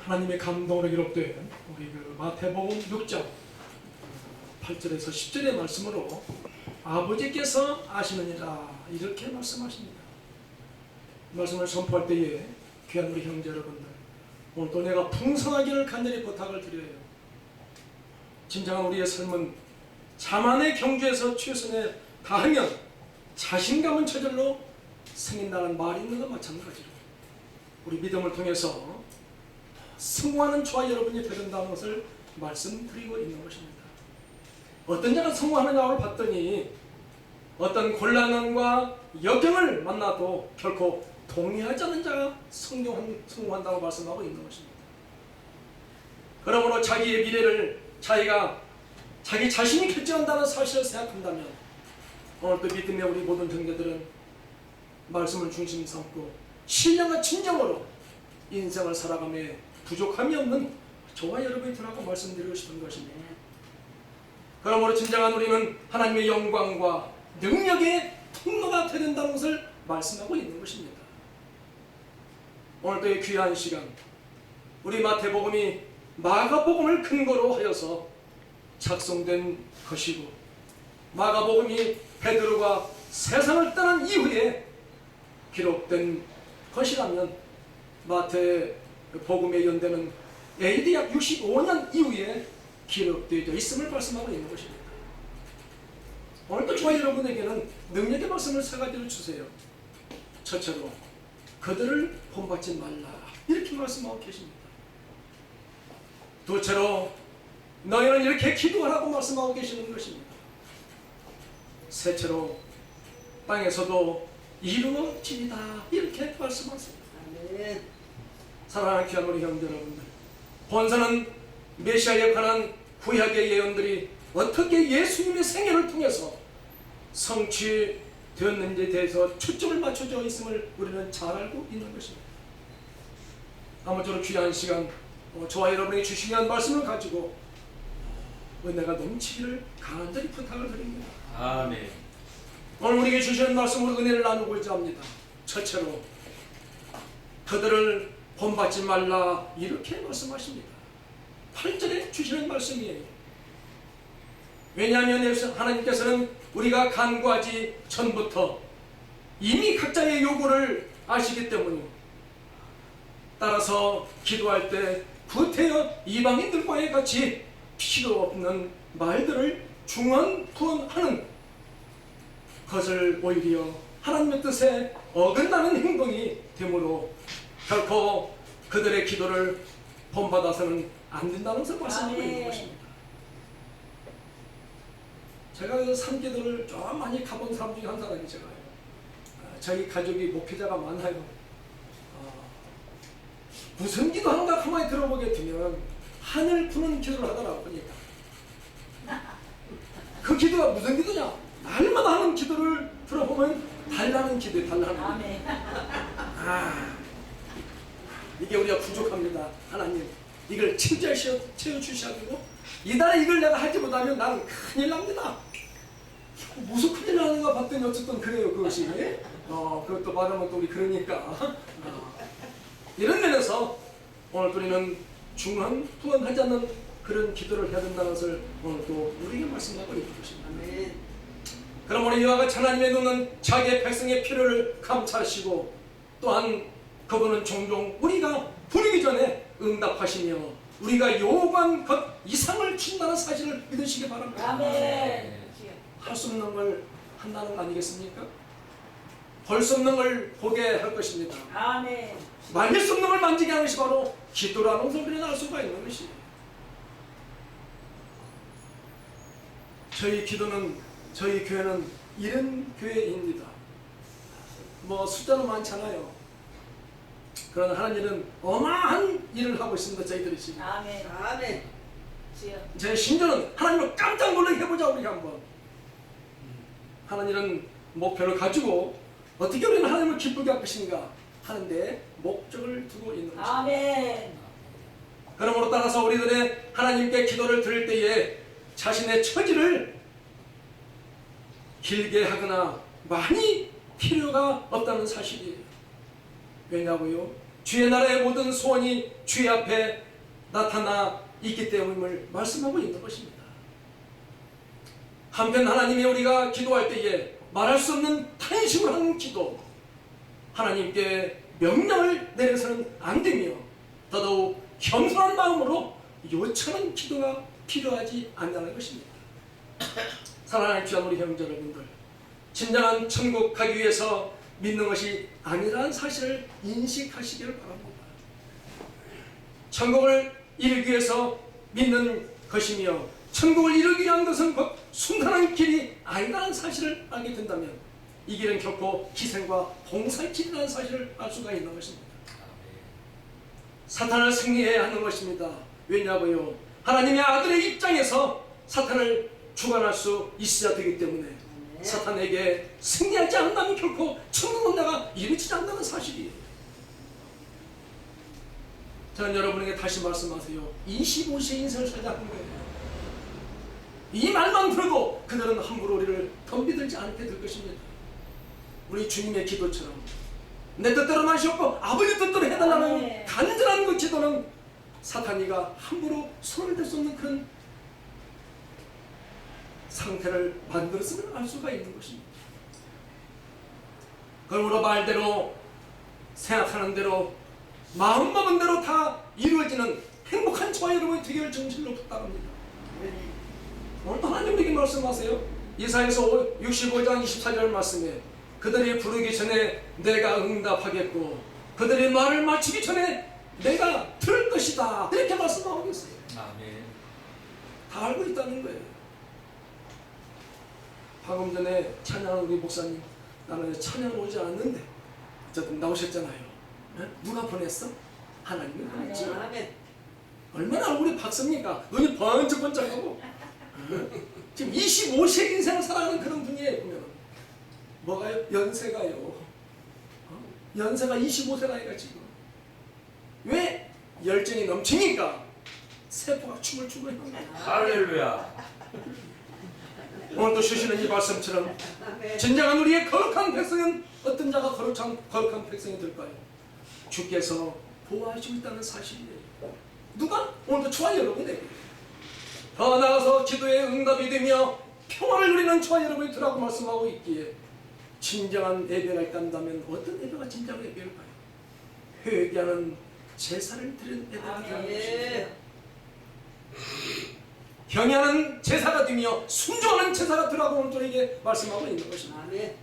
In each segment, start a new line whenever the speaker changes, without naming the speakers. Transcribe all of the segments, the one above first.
하나님의 감동으로 기록된 우리 그 마태복음 6장 8절에서 10절의 말씀으로 아버지께서 아시느니라 이렇게 말씀하십니다. 말씀을 선포할 때에 귀한 우리 형제 여러분들, 오늘도 내가 풍성하기를 간절히 부탁을 드려요. 진정한 우리의 삶은 자만의 경주에서 최선에 다하면 자신감은 저절로 생긴다는 말이 있는 것 마찬가지로 우리 믿음을 통해서 승화하는 저와 여러분이 되는다는 것을 말씀드리고 있는 것입니다. 어떤 자가 성공하느냐를 봤더니 어떤 곤란함과 역경을 만나도 결코 동의하지 않는 자가 성공한다고 말씀하고 있는 것입니다. 그러므로 자기의 미래를 자기 자신이 결정한다는 사실을 생각한다면 오늘 또 믿음의 우리 모든 형제들은 말씀을 중심 삼고 신령과 진정으로 인생을 살아가며 부족함이 없는 저와 여러분이 되라고 말씀드리고 싶은 것입니다. 그러므로 진정한 우리는 하나님의 영광과 능력의 통로가 되야 된다는 것을 말씀하고 있는 것입니다. 오늘도 이 귀한 시간 우리 마태복음이 마가복음을 근거로 하여서 작성된 것이고 마가복음이 베드로가 세상을 떠난 이후에 기록된 것이라면 마태복음의 연대는 AD 약 65년 이후에 기록되어 있음을 말씀하고 있는 것입니다. 오늘도 저와 여러분에게는 능력의 말씀을 세 가지를 주세요. 첫째로 그들을 본받지 말라 이렇게 말씀하고 계십니다. 둘째로 너희는 이렇게 기도하라고 말씀하고 계시는 것입니다. 셋째로 땅에서도 이루어지리다 이렇게 말씀하세요. 아멘. 사랑하는 귀한 우리 형제 여러분들, 본서는 메시아에 관한 구약의 예언들이 어떻게 예수님의 생애를 통해서 성취되었는지에 대해서 초점을 맞춰져 있음을 우리는 잘 알고 있는 것입니다. 아무쪼록 귀한 시간 저와 여러분에게 주시기 위한 말씀을 가지고 은혜가 넘치기를 간절히 부탁을 드립니다.
아멘.
오늘 우리에게 주시는 말씀으로 은혜를 나누고자 합니다. 첫째로 그들을 본받지 말라 이렇게 말씀하십니다. 8절에 주시는 말씀이에요. 왜냐하면 하나님께서는 우리가 간구하지 전부터 이미 각자의 요구를 아시기 때문이요. 따라서 기도할 때 구태여 이방인들과의 같이 필요 없는 말들을 중언부언하는 것을 오히려 하나님의 뜻에 어긋나는 행동이 되므로 결코 그들의 기도를 본받아서는 안 된다는 것을 말씀하고 있는 것입니다. 제가 그 산기도를 좀 많이 가본 사람 중에 한 사람이 제가요. 저희 가족이 목회자가 많아요. 무슨 기도하는가 가만히 들어보게 되면 하늘 푸는 기도를 하더라고 보니까. 그 기도가 무슨 기도냐? 날마다 하는 기도를 들어보면 달라는 기도에 달라는 기도. 이게 우리가 부족합니다. 하나님 이걸 채워주셔야 되고 이달에 이걸 내가 하지 못하면 나는 큰일 납니다. 무슨 큰일 나는가 봤더니 어쨌든 그래요 그것이. 그것도 말하면 또 우리 그러니까 이런 면에서 오늘 우리는 중언부언하지 않는 그런 기도를 해야 된다는 것을 오늘 또 우리에게 말씀하고 있는 것입니다. 그러므로 이와 같이 하나님의 눈은 자기의 백성의 필요를 감찰하시고 또한 그분은 종종 우리가 부르기 전에 응답하시며 우리가 요구한 것 이상을 주신다는 사실을 믿으시기 바랍니다.
아멘.
할 수 없는 걸 한다는 거 아니겠습니까? 볼 수 없는 걸 보게 할 것입니다.
아멘.
만질 수 없는 걸 만지게 하는 것이 바로 기도라는 것을 우리는 알 수가 있는 것이에요. 저희 기도는 저희 교회는 이런 교회입니다. 뭐 숫자는 많잖아요. 그러나 하나님은 어마한 일을 하고 있습니다. 저희들이 지금.
아멘. 아멘.
제 심지어는 하나님을 깜짝 놀라게 해보자 우리 한번. 하나님은 목표를 가지고 어떻게 우리는 하나님을 기쁘게 할 것인가 하는데 목적을 두고 있는 것입니다.
아멘.
그러므로 따라서 우리들의 하나님께 기도를 드릴 때에 자신의 처지를 길게 하거나 많이 필요가 없다는 사실이에요. 왜냐고요? 주의 나라의 모든 소원이 주의 앞에 나타나 있기 때문임을 말씀하고 있는 것입니다. 한편 하나님이 우리가 기도할 때에 말할 수 없는 탄식을 하는 기도, 하나님께 명령을 내려서는 안 되며 더더욱 겸손한 마음으로 요청하는 기도가 필요하지 않다는 것입니다. 사랑하는 귀한 우리 형제 여러분들, 진정한 천국 가기 위해서 믿는 것이 아니라는 사실을 인식하시기를 바랍니다. 천국을 이루기 위해서 믿는 것이며 천국을 이루기 위한 것은 곧 순탄한 길이 아니라는 사실을 알게 된다면 이 길은 결코 희생과 봉사의 길이라는 사실을 알 수가 있는 것입니다. 사탄을 승리해야 하는 것입니다. 왜냐고요? 하나님의 아들의 입장에서 사탄을 주관할 수 있어야 되기 때문에 사탄에게 승리하지 않는다면 결코 천국은 내가 이루어지지 않는다는 사실이에요. 저는 여러분에게 다시 말씀하세요. 25세 인생을 살자는 거예요. 이 말만 들어도 그들은 함부로 우리를 덤비들지 않게 될 것입니다. 우리 주님의 기도처럼 내 뜻대로만 시옵고 아버지 뜻대로 해달라는 간절한 그 기도는 사탄이가 함부로 손을 댈 수 없는 그런 상태를 만들었음을 알 수가 있는 것입니다. 그러므로 말대로 생각하는 대로 마음먹은 대로 다 이루어지는 행복한 저와 여러분이 되기를 정신으로 부탁합니다. 오늘도 하나님 우리에게 말씀하세요. 이사야서 65장 24절 말씀에 그들이 부르기 전에 내가 응답하겠고 그들이 말을 마치기 전에 내가 들을 것이다, 이렇게 말씀하고 있어요.
아멘.
다 알고 있다는 거예요. 방금 전에 찬양한 우리 목사님, 나는 찬양 오지 않는데 어쨌든 나오셨잖아요. 네? 누가 보냈어? 하나님이 보냈죠.
아멘.
얼마나 얼굴이 밝습니까? 눈이 번쩍번쩍하고 지금 25세 인생을 살아가는 그런 분이에요. 보면 뭐가요? 연세가요. 연세가 25세라니까 지금. 왜? 열정이 넘치니까 세포가 춤을 추고 있는 거예요.
할렐루야.
오늘도 주시는 이 말씀처럼 진정한 우리의 거룩한 백성은 어떤 자가 거룩한 백성이 될까요? 주께서 보호하시고 있다는 사실이에요. 누가? 오늘도 저와 여러분에게 더 나아가서 기도의 응답이 되며 평화를 누리는 저와 여러분이 되라고 말씀하고 있기에 진정한 예배가 있다면 어떤 예배가 진정한 예배일까요? 회개하는 제사를 드리는 예배가 되는 것입니다. 경외하는 제사가 되며 순종하는 제사가 되라고 오늘 저에게 말씀하고 있는 것입니다.
아멘.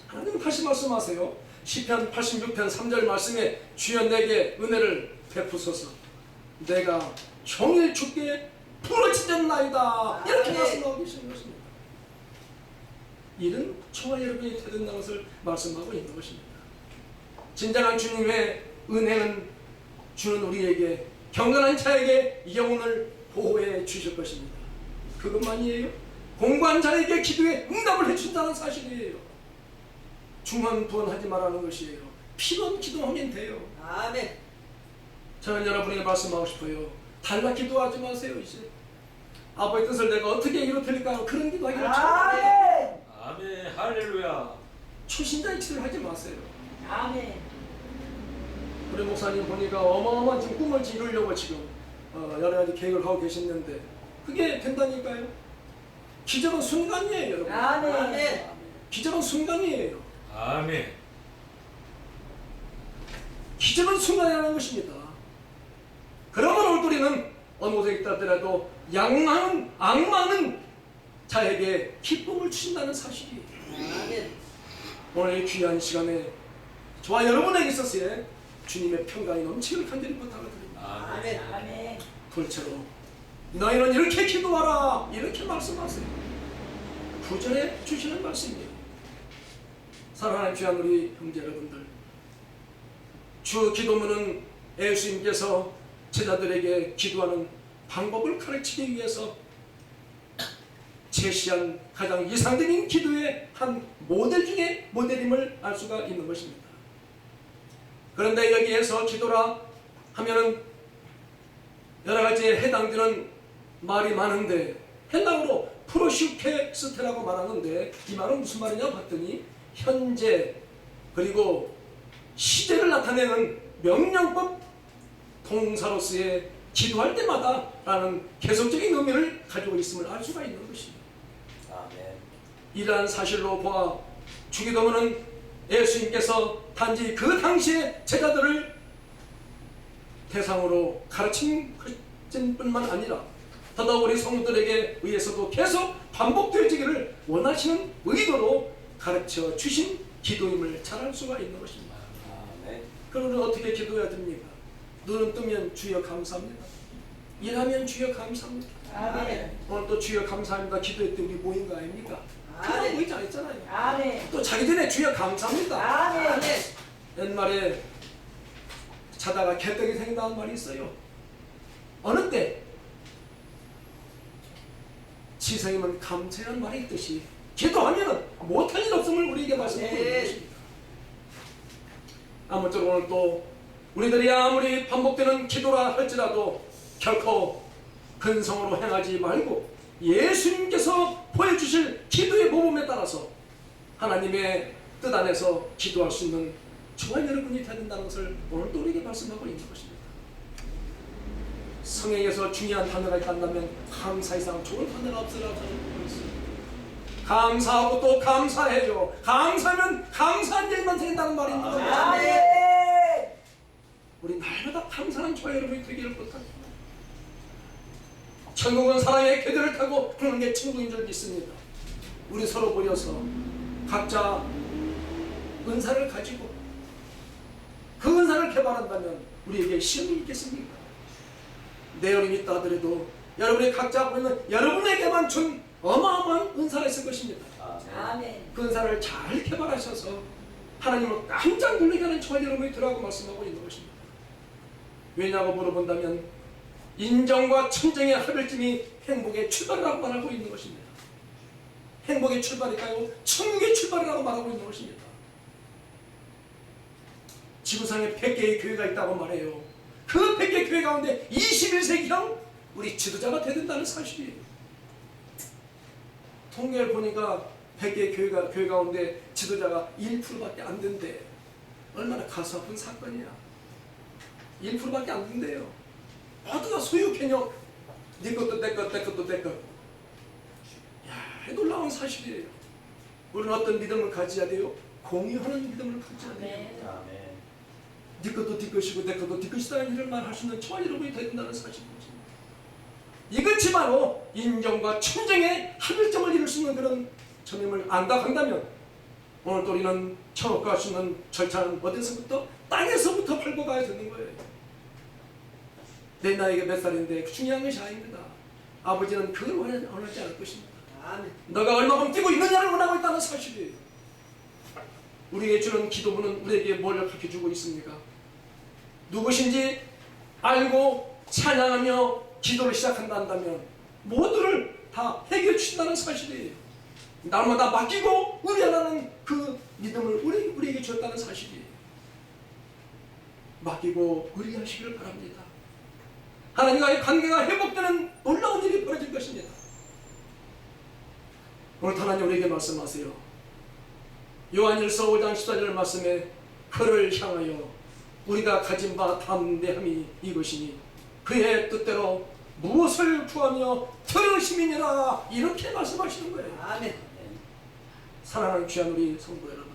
하나님은 다시 말씀하세요. 시편 86편 3절 말씀에 주여 내게 은혜를 베푸소서 내가 종일 주께 부르짖었나이다, 이렇게 말씀하고 계시는 것입니다. 이는 저와 여러분이 되는 것을 말씀하고 있는 것입니다. 진정한 주님의 은혜는 주는 우리에게 경건한 자에게 영혼을 보호해 주실 것입니다. 그것만이에요. 공부한 자에게 기도에 응답을 해준다는 사실이에요. 중언부언하지 말라는 것이에요. 필요한 기도하면 돼요.
아멘.
저는 여러분에게 말씀하고 싶어요. 달라 기도하지 마세요. 이제 아버지 뜻을 내가 어떻게 이루어드릴까요? 그런 기도하기를
아멘.
아멘. 할렐루야.
초신자의 기도를 하지 마세요.
아멘.
우리 목사님 보니까 어마어마한 지금 꿈을 이루려고 지금 여러 가지 계획을 하고 계셨는데 그게 된다니까요. 기적은 순간이에요, 여러분.
아멘.
기적은 순간이에요.
아멘.
기적은 순간이라는 것입니다. 그러면 오늘 우리는 어느 곳에 있다 하더라도 악마는 자에게 기쁨을 주신다는 사실이에요.
아멘.
오늘 귀한 시간에 저와 여러분에게 있어서의 주님의 평강이 넘치길 간절히 부탁을 드립니다.
아멘. 아멘.
둘째로 너희는 이렇게 기도하라, 이렇게 말씀하세요. 구절에 주시는 말씀이에요. 사랑하는 귀한 우리 형제 여러분들, 주 기도문은 예수님께서 제자들에게 기도하는 방법을 가르치기 위해서 제시한 가장 이상적인 기도의 한 모델 중에 모델임을 알 수가 있는 것입니다. 그런데 여기에서 기도라 하면은 여러 가지에 해당되는 말이 많은데 헬라어로 프로슈케스테라고 말하는데 이 말은 무슨 말이냐 봤더니 현재, 그리고 시제를 나타내는 명령법 동사로서의 기도할 때마다 라는 계속적인 의미를 가지고 있음을 알 수가 있는 것입니다.
아멘.
이러한 사실로 보아 주기도문은 예수님께서 단지 그 당시의 제자들을 대상으로 가르친 뿐만 아니라 더더욱 우리 성도들에게 의해서도 계속 반복되어지기를 원하시는 의도로 가르쳐 주신 기도임을 잘 알 수가 있는 것입니다.
아멘.
그러면 어떻게 기도해야 됩니까? 눈은 뜨면 주여 감사합니다. 일하면 주여 감사합니다.
아멘.
오늘 또 주여 감사합니다 기도했더니 우리 모인 거 아닙니까? 그냥
아멘.
모이지 않았잖아요.
아멘.
또 자기 전에 주여 감사합니다.
아멘.
옛말에 자다가 개떡이 생긴다는 말이 있어요. 어느 때 지성이면 감사한 말이 있듯이 기도하면 못할 일 없음을 우리에게 말씀하고 있는 것입니다. 아무쪼록 오늘 또 우리들이 아무리 반복되는 기도라 할지라도 결코 근성으로 행하지 말고 예수님께서 보여주실 기도의 모범에 따라서 하나님의 뜻 안에서 기도할 수 있는 저와 여러분이 되야 된다는 것을 오늘 또 우리에게 말씀하고 있는 것입니다. 성경에서 중요한 단어가 있다면 감사 이상 좋은 단어가 없으라고 저는 보고 있습니다. 감사하고 또 감사해요. 감사하면 감사한 일만 생긴다는 말이 있는 거예요.
아멘.
우리 날마다 감사하는 저와 여러분이 되기를 부탁합니다. 천국은 사랑의 궤도를 타고 그런 게 천국인 줄 믿습니다. 우리 서로 모여서 각자 은사를 가지고 그 은사를 개발한다면 우리에게 시험이 있겠습니까? 내어림이 있다 하더라도 여러분이 각자 갖고 있는 여러분에게만 준 어마어마한 은사가 있을 것입니다.
아멘.
그 은사를 잘 개발하셔서 하나님을 깜짝 놀라게 하는 저와 여러분이 들어가고 말씀하고 있는 것입니다. 왜냐고 물어본다면 인정과 천정의 합일쯤이 행복의 출발이라고 말하고 있는 것입니다. 행복의 출발일까요? 천국의 출발이라고 말하고 있는 것입니다. 지구상에 100개의 교회가 있다고 말해요. 그 100개 교회 가운데 21세기형 우리 지도자가 되야 된다는 사실이에요. 통계를 보니까 100개 교회 가운데 지도자가 1%밖에 안 된대. 얼마나 가슴 아픈 사건이야. 1%밖에 안 된대요. 모두가 소유 개념. 네 것도 내 것, 내 것도 내 것. 야, 놀라운 사실이에요. 우리는 어떤 믿음을 가져야 돼요? 공유하는 믿음을 가져야 돼요.
아멘.
아멘.
네 것도 네 것이고 내 것도 네 것이다는 일을 말할 수 있는 저와 여러분이 되야 된다는 사실입니다. 이것이 바로 인정과 천정의 합일점을 이룰 수 있는 그런 점임을 안다 한다면 오늘 또 우리는 천국 갈 수 있는 절차는 어디서부터? 땅에서부터 밟고 가야 되는 거예요. 내 나이가 몇 살인데 중요한 것이 아닙니다. 아버지는 그걸 원하지 않을 것입니다.
아멘.
너가 얼마큼 뛰고 있느냐를 원하고 있다는 사실이에요. 우리에게 주는 기도문은 우리에게 뭘 가르쳐주고 있습니까? 누구신지 알고 찬양하며 기도를 시작한다 한다면 모두를 다 해결해 주신다는 사실이에요. 날마다 맡기고 의뢰하는 그 믿음을 우리에게 주었다는 사실이에요. 맡기고 의뢰하시기를 바랍니다. 하나님과의 관계가 회복되는 놀라운 일이 벌어질 것입니다. 오늘 하나님 우리에게 말씀하세요. 요한일서 5장 14절 말씀에 그를 향하여 우리가 가진 바 담대함이 이것이니 그의 뜻대로 무엇을 구하며 들으심이니라 이렇게 말씀하시는 거예요.
아멘.
사랑하는 귀한 우리 성도 여러분,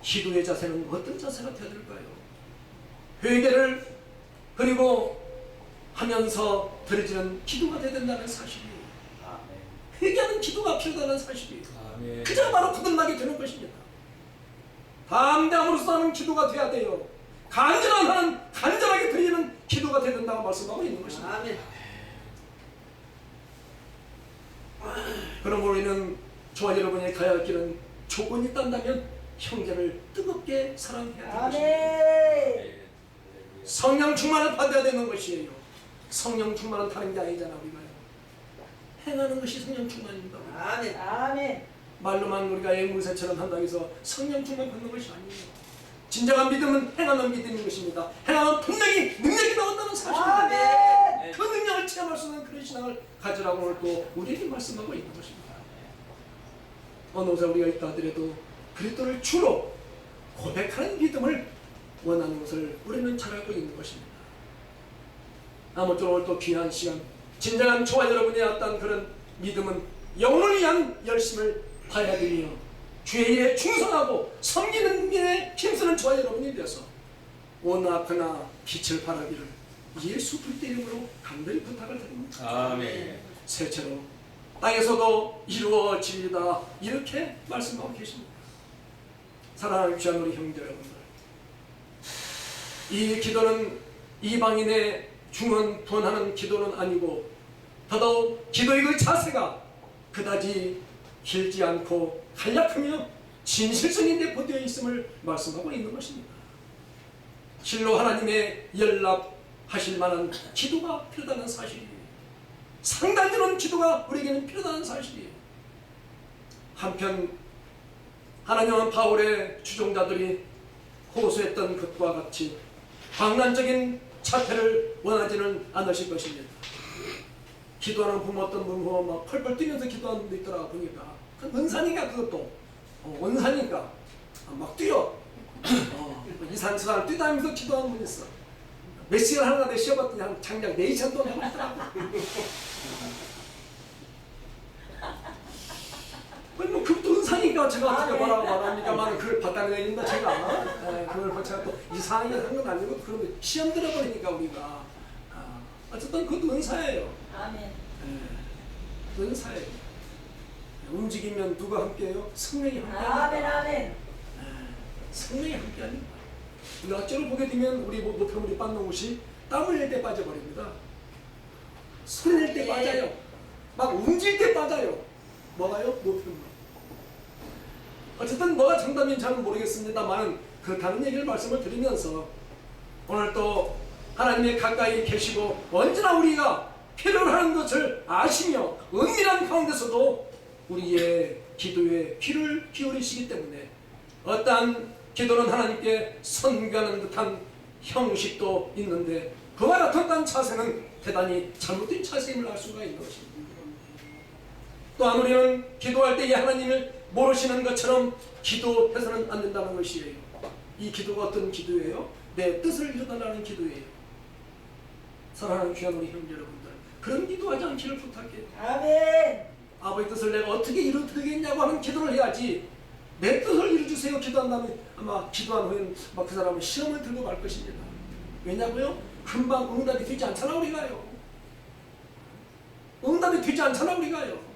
기도의 자세는 어떤 자세가 되어야 될까요? 회개를 그리고 하면서 드려지는 기도가 되어야 된다는 사실이에요.
아멘.
회개하는 기도가 필요하다는 사실이에요.
아멘.
그저 바로 거듭나게 되는 것입니다. 담대함으로써 하는 기도가 되어야 돼요. 간절하게 드리는 기도가 되어야 된다고 말씀하고 있는 것입니다.
아멘.
그럼 우리는 저와 여러분이 가야 할 길은 조건이 있다면 형제를 뜨겁게 사랑해야 되는 것입니다.
아멘.
성령 충만을 받아야 되는 것이에요. 성령 충만은 다른 게 아니잖아. 우리가요. 행하는 것이 성령 충만입니다.
아멘. 아멘.
말로만 우리가 앵무새처럼 한다고 해서 성령 충만 받는 것이 아니에요. 진정한 믿음은 행하는 믿음인 것입니다. 행하면 분명히 능력이 나온다는 사실입니다.
아멘.
그 능력을 체험할 수 있는 그런 신앙을 가지라고 오늘 또 우리에게 말씀하고 있는 것입니다. 어느 곳에 우리가 있다 하더라도 그리스도를 주로 고백하는 믿음을 원하는 것을 우리는 잘 알고 있는 것입니다. 아무쪼록 또 귀한 시간, 진정한 저와 여러분의 어떤 그런 믿음은 영혼을 위한 열심을 다해야 되며 주의 일에 충성하고 섬기는 일에 힘쓰는 저와 여러분이 되어서 원하거나 빛을 발하기를 예수 그리스도의 이름으로 간절히 부탁을 드립니다.
아멘.
셋째로 땅에서도 이루어지리다 이렇게 말씀하고 계십니다. 사랑하는 귀한 우리 형제 여러분들, 이 기도는 이방인의 중언 부언하는 기도는 아니고 더더욱 기도의 그 자세가 그다지 길지 않고 간략하며 진실성이 내포되어 있음을 말씀하고 있는 것입니다. 실로 하나님의 연락하실 만한 기도가 필요하다는 사실이에요. 상달되는 기도가 우리에게는 필요하다는 사실이에요. 한편 하나님은 바울의 추종자들이 호소했던 것과 같이 방난적인 차태를 원하지는 않으실 것입니다. 기도하는 부모 어떤 분 보면 막 펄펄 뛰면서 기도하는 분도 있더라 보니까 그 은사니까 그것도 은사니까 막 뛰어 이산수산을 뛰다니면서 기도하는 분이 있어. 몇 시간 하나 내 쉬어봤더니 한 장작 4시간 동안 하고 있더라고. 뭐 그것도 은사니까 제가 어떻게 뭐라고 말합니까만 그걸 받다는 얘기입니다. 제가 그걸 제가 또 이상하게 한 건 아니고 그러면 시험 들어버리니까 우리가 어쨌든 그것도 은사예요.
아멘.
은사예요. 움직이면 누가 함께해요? 성령이 함께합니다.
아멘. 아멘.
성령이 함께합니다. 우리 어쩌를 보게 되면 우리 노평우리 빤농우시 땀 흘릴 때 빠져버립니다. 손 낼 때 빠져요. 막 움직일 때 빠져요. 뭐가요? 노평우. 어쨌든 뭐가 정답인지 잘 모르겠습니다만 그렇다는 얘기를 말씀을 드리면서 오늘 또 하나님의 가까이 계시고 언제나 우리가 필요로 하는 것을 아시며 은밀한 가운데서도 우리의 기도에 귀를 기울이시기 때문에 어떠한 기도는 하나님께 선교하는 듯한 형식도 있는데 그와 같은 차세는 대단히 잘못된 차세임을 알 수가 있는 것입니다. 또한 우리는 기도할 때에 하나님을 모르시는 것처럼 기도해서는 안 된다는 것이에요. 이 기도가 어떤 기도예요? 내 뜻을 이루달라는 기도예요. 사랑하는 귀한 우리 형제 여러분들, 그런 기도하지 않기를 부탁해요.
아멘.
아버지 뜻을 내가 어떻게 이루어드리겠냐고 하는 기도를 해야지 내 뜻을 이루어주세요 기도한 다음에 아마 기도한 후에는 막 그 사람은 시험을 들고 말 것입니다. 왜냐고요? 금방 응답이 되지 않잖아 우리가요. 응답이 되지 않잖아 우리가요.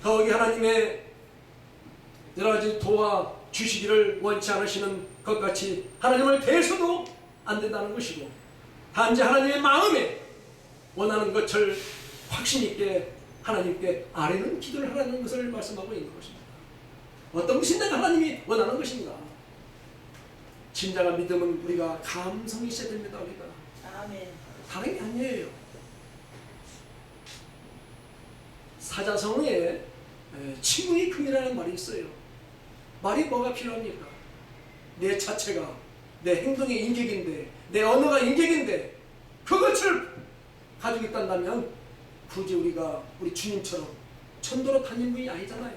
더욱이 하나님의 여러 가지 도와 주시기를 원치 않으시는 것 같이 하나님을 대해서도 안 된다는 것이고 단지 하나님의 마음에 원하는 것을 확신 있게 하나님께 아뢰는 기도를 하라는 것을 말씀하고 있는 것입니다. 어떤 것이 내가 하나님이 원하는 것인가? 진정한 믿음은 우리가 감성이 있어야 됩니다. 우리가
아멘.
다른 게 아니에요. 사자성어에 친구의 금이라는 말이 있어요. 말이 뭐가 필요합니까? 내 자체가 내 행동의 인격인데 내 언어가 인격인데 그것을 가지고 있단다면 굳이 우리가 우리 주님처럼 천도로 다닌 분이 아니잖아요.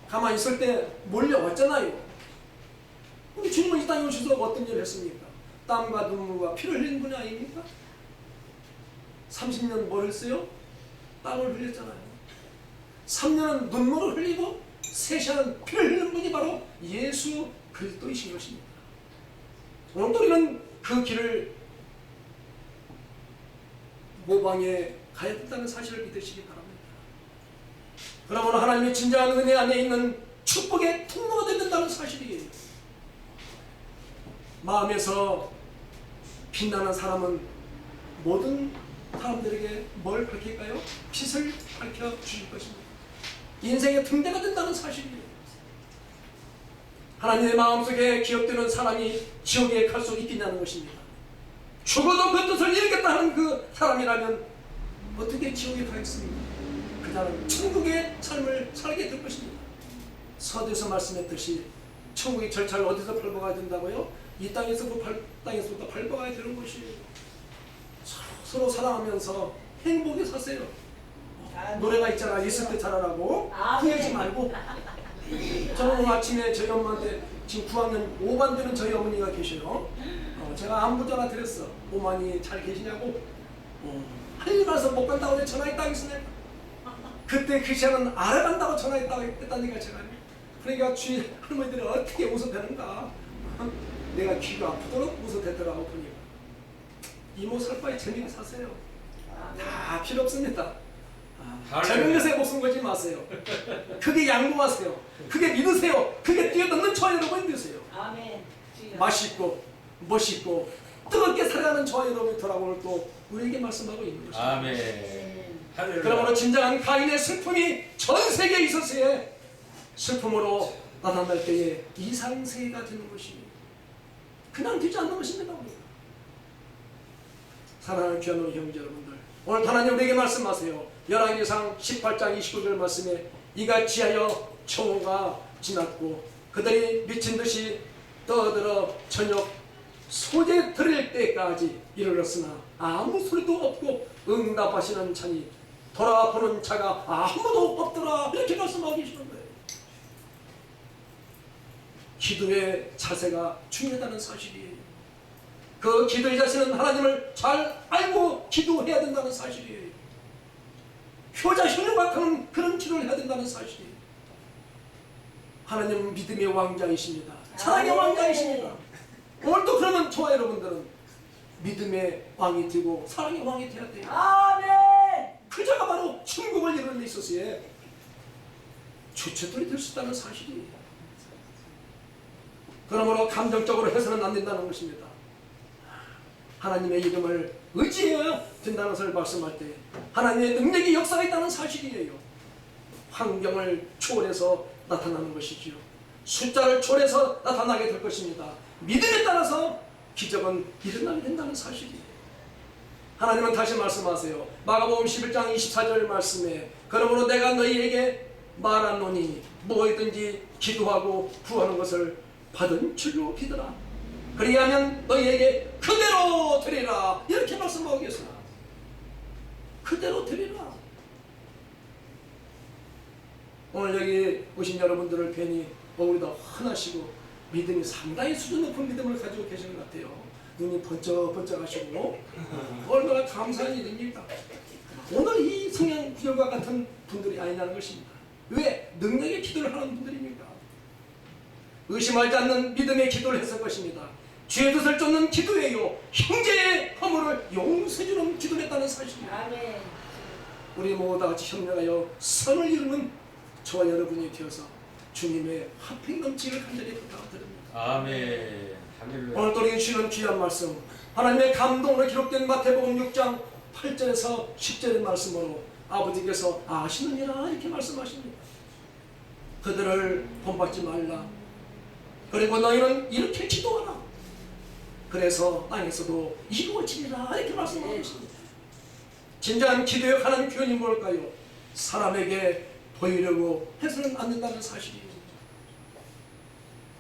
가만히 있을 때 몰려왔잖아요. 우리 주님은 이 땅에 오셔서 어떤 일을 했습니까? 땀과 눈물과 피를 흘린 분이 아닙니까? 30년 뭘 했어요? 땀을 흘렸잖아요. 3년은 눈물을 흘리고 3시간은 피를 흘리는 분이 바로 예수 그리스도이신 것입니다. 오늘도 우리는 그 길을 모방해 가야 된다는 사실을 믿으시기 바랍니다. 그러므로 하나님의 진정한 은혜 안에 있는 축복의 통로가 된다는 사실이에요. 마음에서 빛나는 사람은 모든 사람들에게 뭘 밝힐까요? 빛을 밝혀주실 것입니다. 인생의 등대가 된다는 사실이에요. 하나님의 마음속에 기억되는 사람이 지옥에 갈 수 있겠냐는 것입니다. 죽어도 그 뜻을 이루겠다 하는 그 사람이라면 어떻게 지옥에 가겠습니까? 그 사람은 천국의 삶을 살게 될 것입니다. 서두에서 말씀했듯이 천국의 절차를 어디서 밟아가야 된다고요? 이 땅에서부터 밟아가야 되는 것이에요. 서로 사랑하면서 행복에 사세요. 노래가 있잖아. 있을 때 잘하라고. 후회하지 말고. 저는 오늘 아침에 저희 엄마한테 지금 9학년 5반 되는 저희 어머니가 계셔요. 제가 안부 전화 드렸어. 어머니 잘 계시냐고. 할 말씀 못 간다고 내가 전화했다고 했으네. 그때 그 시간은 알아간다고 전화했다고 했다니까 제가. 그러니까 주위 할머니들이 어떻게 웃어대는가. 내가 귀가 아프도록 웃어대더라고 보니까. 이모 살 바에 재미있게 사세요. 다 필요 없습니다. 적은 것에 목숨 걸지 마세요. 그게 양보하세요. 그게 믿으세요. 그게 뛰어넘는 저와 여러분이 되세요.
아멘. 주여.
맛있고 멋있고 뜨겁게 살아가는 저와 여러분이 더라고 또 우리에게 말씀하고 있는 것입니다.
아멘. 할렐루야.
그러므로 진정한 가인의 슬픔이 전 세계에 있었어에 슬픔으로 나타날 때에 이상세가 되는 것입니다. 그냥 되지 않는 것입니다. 사랑하는 귀한 우리 형제 여러분들, 오늘 하나님 우리에게 말씀하세요. 열왕기상 18장 29절 말씀에 이같이 하여 청호가 지났고 그들이 미친 듯이 떠들어 저녁 소재 드릴 때까지 이르렀으나 아무 소리도 없고 응답하시는 자니 돌아보는 자가 아무도 없더라. 이렇게 말씀하고 계시는 거예요. 기도의 자세가 중요하다는 사실이에요. 그 기도의 자세는 하나님을 잘 알고 기도해야 된다는 사실이에요. 효자 흉내박하는 그런 기도를 해야 된다는 사실이에요. 하나님은 믿음의 왕자이십니다. 사랑의 왕자이십니다. 오늘도 그러면 저와 여러분들은 믿음의 왕이 되고 사랑의 왕이 되어야 돼요.
아멘.
그자가 바로 천국을 이루는 데 있어서의 주체들이 될 수 있다는 사실이에요. 그러므로 감정적으로 해서는 안 된다는 것입니다. 하나님의 이름을 의지해야 된다는 것을 말씀할 때 하나님의 능력이 역사했다는 사실이에요. 환경을 초월해서 나타나는 것이지요. 숫자를 초월해서 나타나게 될 것입니다. 믿음에 따라서 기적은 일어나게 된다는 사실이에요. 하나님은 다시 말씀하세요. 마가복음 11장 24절 말씀에 그러므로 내가 너희에게 말하노니 무엇이든지 기도하고 구하는 것을 받은 줄로 믿으라. 그리하면 너희에게 그대로 되리라. 이렇게 말씀하고 계십니다. 그대로 되리라. 오늘 여기 오신 여러분들을 뵈니 우리도 흔하시고 믿음이 상당히 수준 높은 믿음을 가지고 계시는 것 같아요. 눈이 번쩍번쩍 하시고 얼마나 감사한 일입니까? 오늘 이 성향 구절과 같은 분들이 아니라는 것입니다. 왜? 능력의 기도를 하는 분들입니까? 의심하지 않는 믿음의 기도를 했을 것입니다. 죄의 뜻을 쫓는 기도예요. 형제의 허물을 용서해주는 기도를 했다는 사실입니다.
아멘.
우리 모두 같이 협력하여 선을 이루는 저와 여러분이 되어서 주님의 화평 넘치기를 간절히 부탁드립니다.
아멘. 할렐루야.
오늘 또 우리에게 주시는 귀한 말씀, 하나님의 감동으로 기록된 마태복음 6장 8절에서 10절의 말씀으로 아버지께서 아시느니라 이렇게 말씀하십니다. 그들을 본받지 말라. 그리고 너희는 이렇게 기도하라. 그래서 땅에서도 이루어지리라 이렇게 말씀하고 있습니다. 진정한 기도의 하나님 표현이 뭘까요? 사람에게 보이려고 해서는 안 된다는 사실이에요.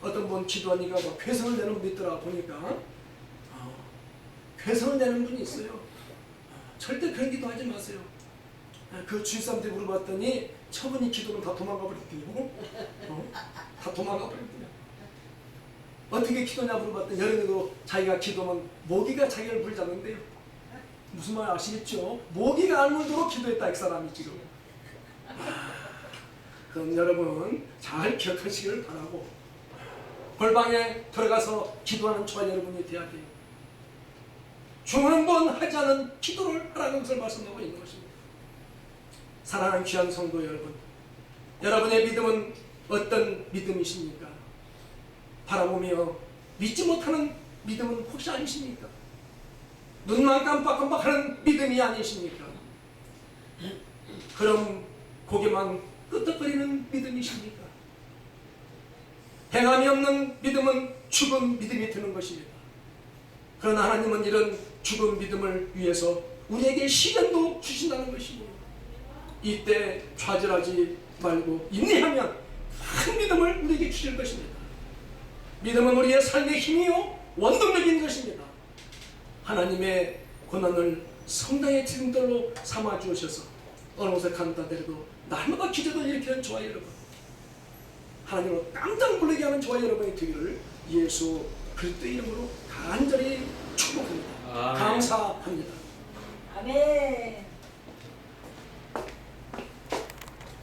어떤 분 기도하니까 막 괴성을 내는 분이 있더라 보니까 괴성을 내는 분이 있어요. 절대 그런 기도 하지 마세요. 그 주위 사람들이 물어봤더니 저분이 기도는 다 도망가 버렸대요. 다 도망가 버렸대요. 어떻게 기도냐 물어봤더니 여름에도 자기가 기도하면 모기가 자기를 물잡는데요. 무슨 말 아시겠죠? 모기가 안 물도록 기도했다 이 사람이 지금. 그럼 여러분 잘 기억하시기를 바라고 골방에 들어가서 기도하는 저와 여러분이 되어야 돼요. 중흥번 하지 않은 기도를 하라는 것을 말씀하고 있는 것입니다. 사랑하는 귀한 성도 여러분, 여러분의 믿음은 어떤 믿음이십니까? 바라보며 믿지 못하는 믿음은 혹시 아니십니까? 눈만 깜빡깜빡하는 믿음이 아니십니까? 그럼 고개만 끄덕거리는 믿음이십니까? 행함이 없는 믿음은 죽은 믿음이 되는 것입니다. 그러나 하나님은 이런 죽은 믿음을 위해서 우리에게 시련도 주신다는 것이고 이때 좌절하지 말고 인내하면 큰 믿음을 우리에게 주실 것입니다. 믿음은 우리의 삶의 힘이요 원동력인 것입니다. 하나님의 고난을 성당의 지름돌로 삼아 주셔서 어느 곳에 간다 내려도 날마다 기적을 일으키는 저와 여러분, 하나님을 깜짝 놀라게 하는 저와 여러분이 되기를 예수 그리스도의 이름으로 간절히 축복합니다.
아멘.
감사합니다.
아멘.